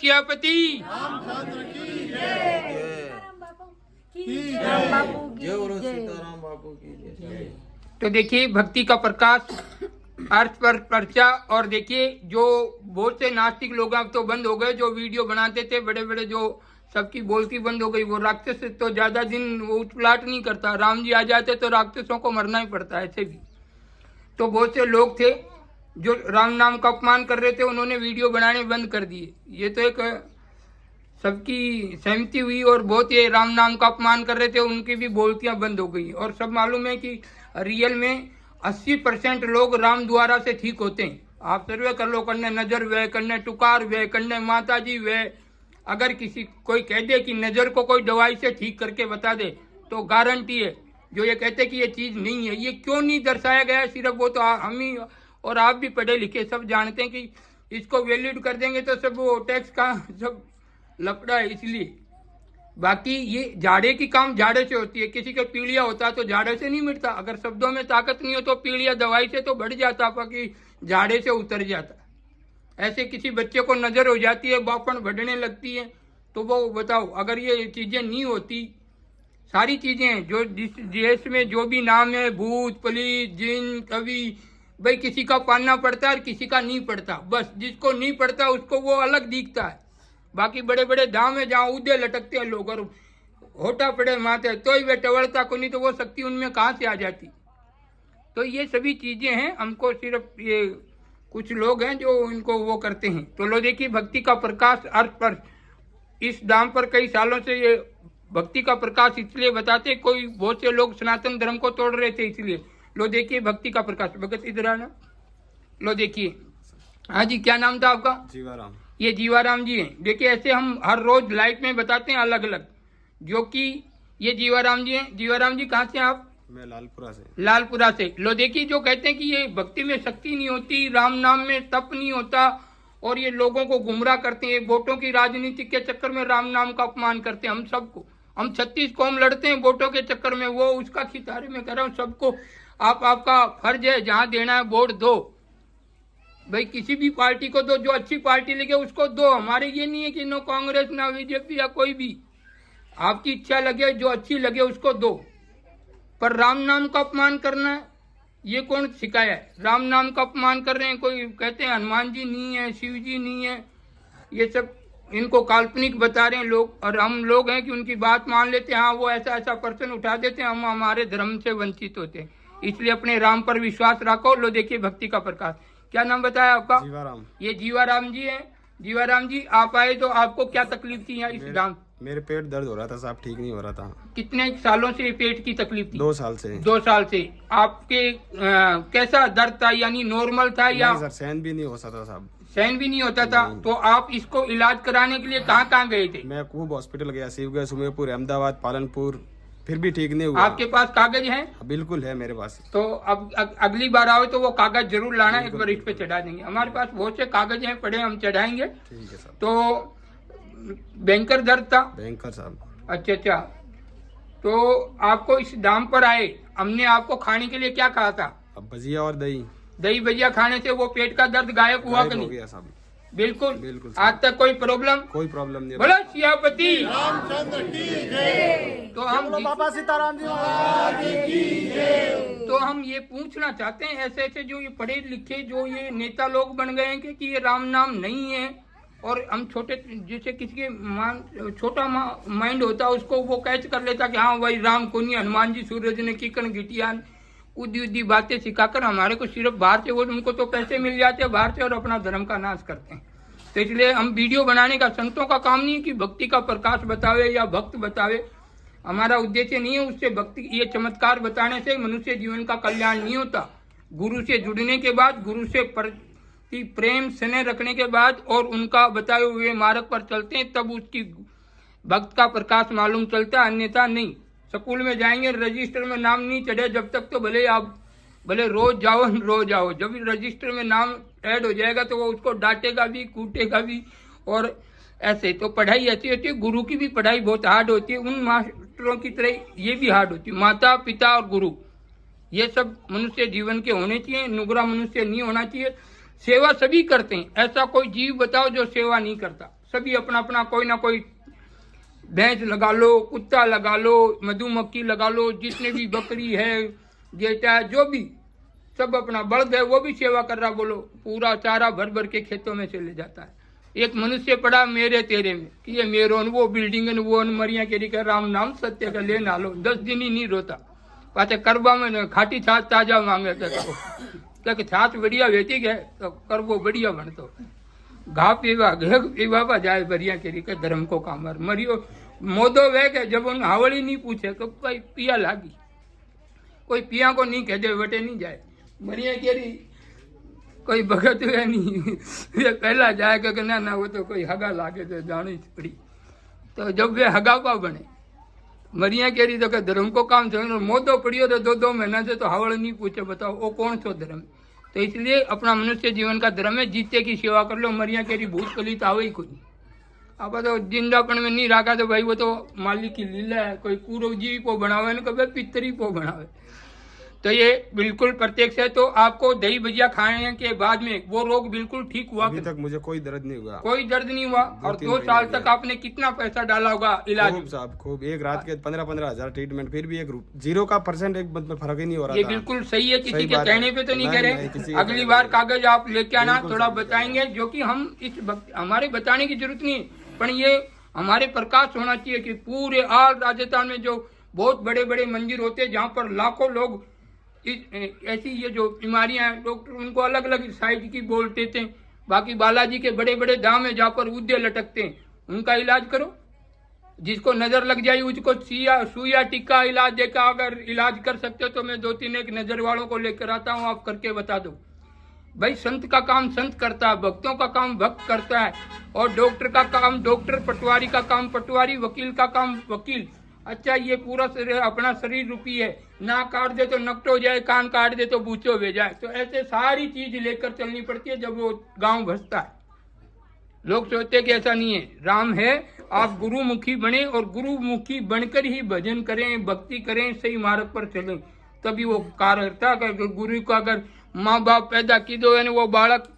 सियापति रामचंद्र की जय। जय बोलो सीताराम बापू की जय। तो देखिए भक्ति का प्रकाश अर्थ पर पर्चा। और देखिए जो बहुत से नास्तिक लोग अब तो बंद हो गए, जो वीडियो बनाते थे बड़े बड़े, जो सबकी बोलती बंद हो गई। वो राक्षस तो ज्यादा दिन वो उठपलाट नहीं करता, राम जी आ जाते तो राक्षसों को मरना ही पड़ता है ऐसे भी। तो बहुत से लोग थे जो राम नाम का अपमान कर रहे थे, उन्होंने वीडियो बनाने बंद कर दिए। ये तो एक सबकी सहमति हुई, और बहुत ये राम नाम का अपमान कर रहे थे उनकी भी बोलतियां बंद हो गई। और सब मालूम है कि रियल में 80% लोग राम द्वारा से ठीक होते हैं। आप सर्वे कर लो, करने नजर वे, करने टुकार वे, करने माता जी वे। अगर किसी कोई कह दे कि नजर को कोई दवाई से ठीक करके बता दे तो गारंटी है। जो ये कहते कि ये चीज नहीं है, ये क्यों नहीं दर्शाया गया है, सिर्फ वो तो हम ही और आप भी पढ़े लिखे सब जानते हैं कि इसको वैलिड कर देंगे तो सब वो टैक्स का सब लपड़ा है, इसलिए। बाकी ये जाड़े की काम जाड़े से होती है। किसी का पीलिया होता है तो जाड़े से नहीं मिटता। अगर शब्दों में ताकत नहीं हो तो पीलिया दवाई से तो बढ़ जाता, बाकी जाड़े से उतर जाता। ऐसे किसी बच्चे को नजर हो जाती है, बापन बढ़ने लगती है, तो वो बताओ अगर ये चीजें नहीं होती, सारी चीजें जो जिस देश में जो भी नाम है, भूत पुलिस जिन कवि, भाई किसी का पालना पड़ता है और किसी का नहीं पड़ता। बस जिसको नहीं पड़ता उसको वो अलग दिखता है। बाकी बड़े बड़े धाम है जहाँ उदे लटकते हैं लोग और होटा पड़े माथे, तो ही वे टवलता को नहीं, तो वो शक्ति उनमें कहाँ से आ जाती। तो ये सभी चीजें हैं, हमको सिर्फ ये कुछ लोग हैं जो इनको वो करते हैं। तो लो देखिए भक्ति का प्रकाश अर्थ पर इस दाम पर कई सालों से ये भक्ति का प्रकाश इसलिए बताते, कोई बहुत से लोग सनातन धर्म को तोड़ रहे थे इसलिए। लो देखिए भक्ति का प्रकाश। भगत इधर आना। लो देखिए। हाँ जी, क्या नाम था आपका? जीवाराम। ये जीवाराम जी हैं। देखिए ऐसे हम हर रोज लाइफ में बताते हैं अलग अलग, जो कि ये जीवाराम जी हैं। जीवाराम जी कहाँ से हैं आप? मैं लालपुरा से। लालपुरा से। लो देखिए जो कहते हैं कि ये भक्ति में शक्ति नहीं होती, राम नाम में तप नहीं होता, और ये लोगों को गुमराह करते हैं, वोटों की राजनीति के चक्कर में राम नाम का अपमान करते हैं। हम सबको, हम 36 कौम लड़ते हैं वोटों के चक्कर में, वो उसका खितारे में कर रहा हूँ सबको। आपका फर्ज है, जहाँ देना है वोट दो भाई, किसी भी पार्टी को दो, जो अच्छी पार्टी लगे उसको दो। हमारे ये नहीं है कि नो कांग्रेस ना बीजेपी या कोई भी, आपकी इच्छा लगे जो अच्छी लगे उसको दो। पर राम नाम का अपमान करना ये कौन सिखाया है? राम नाम का अपमान कर रहे हैं, कोई कहते हैं हनुमान जी नहीं है, शिव जी नहीं है, ये सब इनको काल्पनिक बता रहे हैं लोग। और हम लोग हैं कि उनकी बात मान लेते हैं, हाँ वो ऐसा ऐसा पर्सन उठा देते हैं, हम हमारे धर्म से वंचित होते हैं। इसलिए अपने राम पर विश्वास रखो। लो देखिए भक्ति का प्रकाश। क्या नाम बताया आपका? जीवाराम। ये जीवाराम जी हैं। जीवाराम जी आप आए तो आपको क्या तकलीफ थी यहाँ इस गांव? मेरे पेट दर्द हो रहा था साहब, ठीक नहीं हो रहा था। कितने सालों से पेट की तकलीफ थी? 2 साल से। 2 साल से। आपके कैसा दर्द था, यानी नॉर्मल था या? नहीं सर, सहन भी नहीं हो सकता साहब। सहन भी नहीं होता था? तो आप इसको इलाज कराने के लिए कहाँ कहाँ गए थे? मैं खूब हॉस्पिटल गया, शिवगढ़, सुमेरपुर, अहमदाबाद, पालनपुर, फिर भी ठीक नहीं हुआ। आपके पास कागज हैं? बिल्कुल है मेरे पास। तो अब अगली बार आओ तो वो कागज जरूर लाना, एक बार इस पे चढ़ा देंगे। हमारे पास बहुत से कागज हैं पड़े, हम चढ़ाएंगे। ठीक है साहब। तो बैंकर दर्द था? बैंकर साहब। अच्छा अच्छा। तो आपको इस दाम पर आए, हमने आपको खाने के लिए क्या कहा था? अब भजिया और दही। दही भजिया खाने से वो पेट का दर्द गायब हुआ कि हो नहीं? गया साहब। बिल्कुल। बिल्कुल। आज तक कोई प्रॉब्लम? कोई प्रॉब्लम नहीं। बोलो सियापति रामचंद्र की जय। तो हम बाबा सीताराम जी महाराज की जय। तो हम ये पूछना चाहते हैं, ऐसे ऐसे जो ये पढ़े लिखे जो ये नेता लोग बन गए हैं कि ये राम नाम नहीं है, और हम छोटे, जैसे किसी के छोटा माइंड होता है उसको वो कैच कर लेता कि हाँ भाई राम को नहीं, हनुमान जी सूरज ने कीकन गिटियान उदी उदी बातें सिखाकर हमारे को सिर्फ बाहर से, वो उनको तो पैसे मिल जाते हैं बाहर से और अपना धर्म का नाश करते हैं। तो इसलिए हम वीडियो बनाने का, संतों का काम नहीं है कि भक्ति का प्रकाश बतावे या भक्त बतावे, हमारा उद्देश्य नहीं है उससे भक्ति, ये चमत्कार बताने से मनुष्य जीवन का कल्याण नहीं होता। गुरु से जुड़ने के बाद, गुरु से कि प्रेम स्नेह रखने के बाद और उनका बताए हुए मार्ग पर चलते हैं, तब उसकी भक्त का प्रकाश मालूम चलता है, अन्यथा नहीं। स्कूल में जाएंगे, रजिस्टर में नाम नहीं चढ़े जब तक, तो भले रोज जाओ, जब रजिस्टर में नाम ऐड हो जाएगा तो वो उसको डांटेगा भी, कूटेगा भी। और ऐसे तो पढ़ाई ऐसी होती है, गुरु की भी पढ़ाई बहुत हार्ड होती है, उन मास्टरों की तरह ये भी हार्ड होती है। माता पिता और गुरु ये सब मनुष्य जीवन के होने चाहिए, नुगरा मनुष्य नहीं होना चाहिए। सेवा सभी करते हैं, ऐसा कोई जीव बताओ जो सेवा नहीं करता। सभी अपना अपना कोई ना कोई भैंस लगा लो, कुत्ता लगा लो, मधुमक्खी लगा लो, जितने भी बकरी है, गेटा है, जो भी सब अपना बल्द है वो भी सेवा कर रहा। बोलो पूरा चारा भर भर के खेतों में चले जाता है। एक मनुष्य पड़ा मेरे तेरे में कि ये मेरो वो बिल्डिंग वो मरिया केरी का राम नाम सत्य का ले ना लो, 10 दिन ही नहीं रोता। पाछे करबा में खाटी छाछ ताजा मांगे तो छाछ बढ़िया वेती गए तो करबो बढ़िया बनतो। घा पीवा घेग पीवा पा जाए बढ़िया केरी के धर्म को कामर मरियो मोदो वे के जब उन हावड़ी नहीं पूछे तो कोई पिया लागी, कोई पिया को नहीं कह दे बटे नहीं जाए बढ़िया केरी कोई भगत है नहीं वे पहला जाए कि ना वो तो कोई हगा लागे तो जानी पड़ी। तो जब वे हगा पा बने मरिया केरी तो के धर्म को काम समझ मोदो पड़ियो तो 2 महीना से तो हावड़ नहीं पूछे बताओ वो कौन सो धर्म। तो इसलिए अपना मनुष्य जीवन का धर्म है जीते की सेवा कर लो। मरिया केरी भूत पली तो आवे ही कोई आप तो जिंदापन में नहीं रखा तो भाई वो तो मालिक की लीला है। कोई पूर्व जीवी को बनावे ना कभी पितरी को बनावे। तो ये बिल्कुल प्रत्यक्ष है। तो आपको दही भजिया खाने के बाद में वो रोग बिल्कुल ठीक हुआ? अभी तक मुझे कोई दर्द नहीं हुआ, कोई दर्द नहीं हुआ। और 2 साल तक आपने कितना पैसा डाला होगा इलाज? खूब साहब खूब, एक रात के 15-15 हजार ट्रीटमेंट, फिर भी एक 0% एक फर्क ही नहीं हो रहा ये था। बिल्कुल सही है, किसी सही के बात है। कहने पे तो नहीं नहीं, कह नहीं, रहे। किसी अगली के बार कहने कागज आप लेके आना, बिल्कुल थोड़ा सही बताएंगे जो कि हम इस हमारे बताने की जरूरत नहीं है, पर ये हमारे प्रकाश होना चाहिए कि पूरे आल राजस्थान में जो बहुत बड़े बड़े मंदिर होते हैं जहाँ पर लाखों लोग ऐसी ये जो बीमारियां हैं डॉक्टर उनको अलग अलग साइज की बोलते थे। बाकी बालाजी के बड़े बड़े दाम है जहाँ पर उद्दे लटकते हैं, उनका इलाज करो। जिसको नजर लग जाए उसको सुइया टिक्का इलाज देकर अगर इलाज कर सकते हो तो मैं 2-3 एक नजर वालों को लेकर आता हूँ, आप करके बता दो। भाई संत का काम संत करता है, भक्तों का काम भक्त करता है, और डॉक्टर का काम डॉक्टर, पटवारी का काम पटवारी, वकील का काम वकील। अच्छा ये पूरा अपना शरीर रूपी है, नाक काट दे तो नकटो जाए, कान काट दे तो बूचो वे जाए। तो ऐसे सारी चीज लेकर चलनी पड़ती है जब वो गांव भसता है। लोग सोचते कि ऐसा नहीं है, राम है। आप गुरुमुखी बने और गुरुमुखी बनकर ही भजन करें, भक्ति करें, सही मार्ग पर चलें, तभी वो कार्य करता है। गुरु को अगर माँ बाप पैदा की दो है वो बालक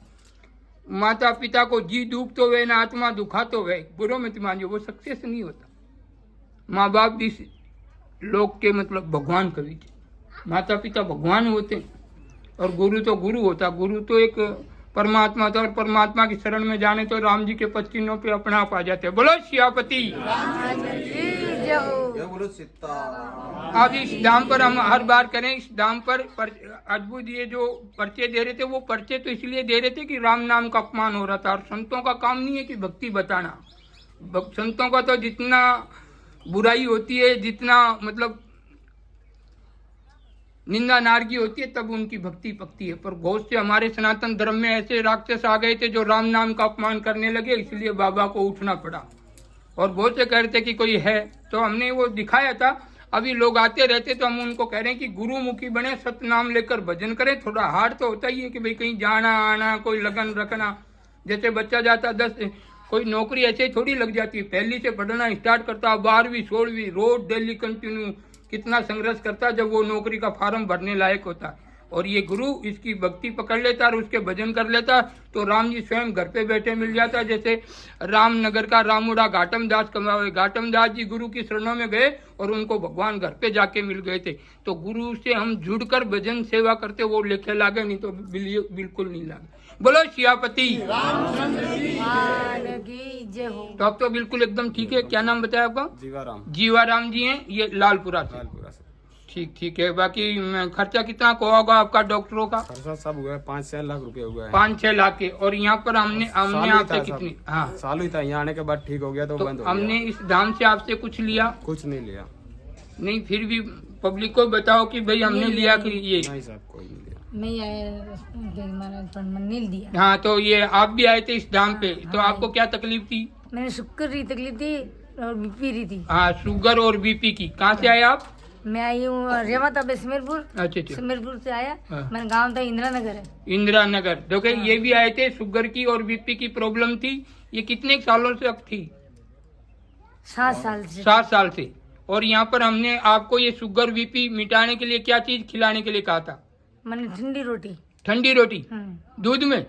माता पिता को जी डूबतो वे ना आत्मा दुखातो वे, बुरो मत मानियो, वो सक्सेस नहीं होता। माँ बाप भी लोग के मतलब भगवान कवि थे, माता पिता भगवान होते और गुरु तो गुरु होता। गुरु तो एक परमात्मा था, और परमात्मा की शरण में जाने तो राम जी के 5 चिन्हों पे अपने आप आ जाते। बोलो सियापति। अब इस दाम पर हम हर बार करें, इस दाम पर अद्भुत ये जो पर्चे दे रहे थे वो पर्चे तो इसलिए दे रहे थे कि राम नाम का अपमान हो रहा था। और संतों का काम नहीं है कि भक्ति बताना, संतों का तो जितना बुराई होती है, जितना मतलब निंदा नारगी होती है, तब उनकी भक्ति पकती है। पर बहुत से हमारे सनातन धर्म में ऐसे राक्षस आ गए थे जो राम नाम का अपमान करने लगे, इसलिए बाबा को उठना पड़ा। और बहुत से कह रहे थे कि कोई है, तो हमने वो दिखाया था। अभी लोग आते रहते तो हम उनको कह रहे हैं कि गुरुमुखी बने, सत नाम लेकर भजन करें। थोड़ा हार्ड तो होता ही है कि भाई कहीं जाना आना, कोई लगन रखना। जैसे बच्चा जाता 10 कोई नौकरी ऐसे ही थोड़ी लग जाती है, पहली से पढ़ना स्टार्ट करता, 12वीं 16वीं रोज डेली कंटिन्यू कितना संघर्ष करता जब वो नौकरी का फॉर्म भरने लायक होता। और ये गुरु इसकी भक्ति पकड़ लेता और उसके भजन कर लेता तो राम जी स्वयं घर पे बैठे मिल जाता। जैसे रामनगर का रामुड़ा घाटम दास कमावे, घाटम दास जी गुरु की शरणों में गए और उनको भगवान घर पे जाके मिल गए थे। तो गुरु से हम जुड़कर भजन सेवा करते, वो लेखे लागे, नहीं तो बिल्कुल नहीं लागे। बोलो सियापति। तो अब तो बिल्कुल एकदम ठीक है। क्या नाम बताया आपका? जीवाराम। जीवाराम जी हैं, ये लालपुरा से। ठीक है। बाकी खर्चा कितना को होगा आपका डॉक्टरों का? खर्चा सब हुआ है 5-6 लाख रुपए हुआ है। 5-6 लाख के। और यहाँ पर हमने आपसे कितनी? हाँ साल ही था, यहाँ आने के बाद ठीक हो गया तो बंद हो गया। हमने इस दाम से आपसे कुछ लिया? कुछ नहीं लिया। नहीं, फिर भी पब्लिक को बताओ कि भाई हमने लिया कि ये नहीं साहब कोई नहीं लिया। नहीं दिया। हाँ, तो ये आप भी आए थे इस दाम पे, तो आपको क्या तकलीफ थी? मैंने शुगर की तकलीफ थी और बीपी रही थी। हाँ, शुगर और बीपी की। कहाँ से आए आप? मैं आई हूँ रेवा था सिमरपुर। अच्छा। सिमरपुर से आया। हाँ। मेरा गांव था इंदिरा नगर है। इंदिरा नगर। देखो ये भी आए थे, शुगर की और बीपी की प्रॉब्लम थी। ये कितने सालों से अब थी? 7 साल से। 7 साल से। और यहाँ पर हमने आपको ये शुगर बीपी मिटाने के लिए क्या चीज खिलाने के लिए कहा था? मैंने ठंडी रोटी। ठंडी रोटी दूध में?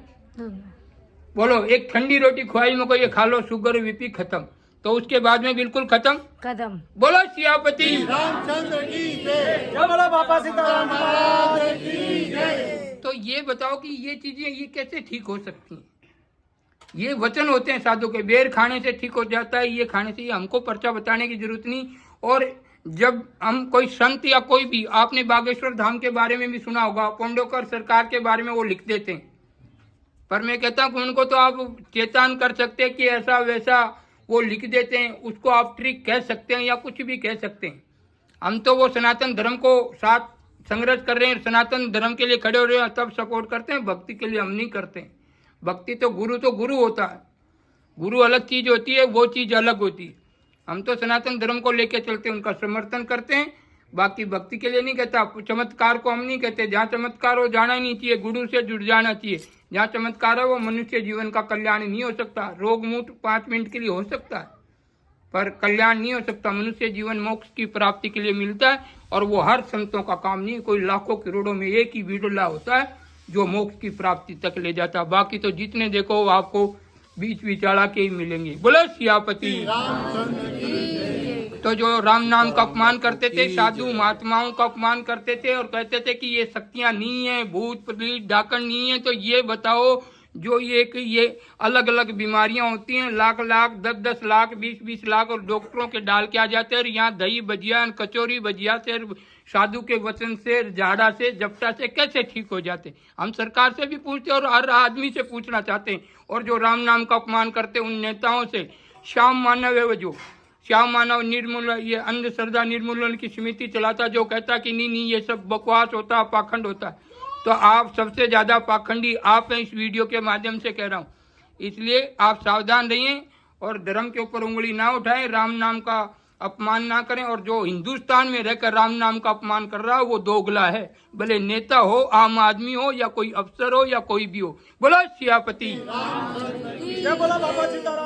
बोलो, एक ठंडी रोटी खुआई में को ये खा लो, शुगर बीपी खत्म, तो उसके बाद में बिल्कुल खत्म। कदम। बोलो सियापति रामचंद्र की जय। जय बोलो बाबा सीताराम महाराज की जय। तो ये बताओ कि ये चीजें ये कैसे ठीक हो सकती हैं? ये वचन होते हैं साधु के, बेर खाने से ठीक हो जाता है, ये खाने से, ये हमको पर्चा बताने की जरूरत नहीं। और जब हम कोई संत या कोई भी, आपने बागेश्वर धाम के बारे में भी सुना होगा, पोंडोकर सरकार के बारे में वो लिख देते हैं, पर मैं कहता हूँ कि उनको तो आप चेतन कर सकते हैं कि ऐसा वैसा वो लिख देते हैं, उसको आप ट्रिक कह सकते हैं या कुछ भी कह सकते हैं। हम तो वो सनातन धर्म को साथ संघर्ष कर रहे हैं, सनातन धर्म के लिए खड़े हो रहे हैं, तब सपोर्ट करते हैं। भक्ति के लिए हम नहीं करते हैं। भक्ति तो गुरु होता है, गुरु अलग चीज होती है, वो चीज अलग होती है। हम तो सनातन धर्म को लेके चलते हैं, उनका समर्थन करते हैं, बाकी भक्ति के लिए नहीं कहता। चमत्कार को हम नहीं कहते, जहाँ चमत्कार हो जाना ही नहीं चाहिए, गुरु से जुड़ जाना चाहिए। जहाँ चमत्कार है वो मनुष्य जीवन का कल्याण नहीं हो सकता। रोग मूट 5 मिनट के लिए हो सकता है, पर कल्याण नहीं हो सकता। मनुष्य जीवन मोक्ष की प्राप्ति के लिए मिलता है, और वो हर संतों का काम नहीं, कोई लाखों करोड़ों में एक ही बिरला होता है जो मोक्ष की प्राप्ति तक ले जाता है। बाकी तो जितने देखो वो आपको बीच बिचारा के ही मिलेंगे। बोलो सियापति। तो जो राम नाम का अपमान करते थे, साधु महात्माओं का अपमान करते थे और कहते थे कि ये शक्तियां नहीं है, भूत प्रेत डाकन नहीं है, तो ये बताओ जो ये अलग अलग बीमारियां होती हैं, लाख 10 लाख 20 लाख और डॉक्टरों के डाल के आ जाते हैं, और यहाँ दही भजिया कचौरी भजिया से, साधु के वचन से, झाड़ा से, जपटा से कैसे ठीक हो जाते? हम सरकार से भी पूछते हैं और हर आदमी से पूछना चाहते हैं। और जो राम नाम का अपमान करते उन नेताओं से, श्याम मानव है वो, जो श्याम मानव निर्मूलन, ये अंधश्रद्धा निर्मूलन की समिति चलाता, जो कहता कि नहीं ये सब बकवास होता है, पाखंड होता है। तो आप सबसे ज्यादा पाखंडी आप हैं, इस वीडियो के माध्यम से कह रहा हूँ। इसलिए आप सावधान रहिए और धर्म के ऊपर उंगली ना उठाएं, राम नाम का अपमान ना करें। और जो हिंदुस्तान में रहकर राम नाम का अपमान कर रहा है वो दोगला है, भले नेता हो, आम आदमी हो, या कोई अफसर हो, या कोई भी हो। बोलो सियापति। जय बोलो बाबा सीताराम।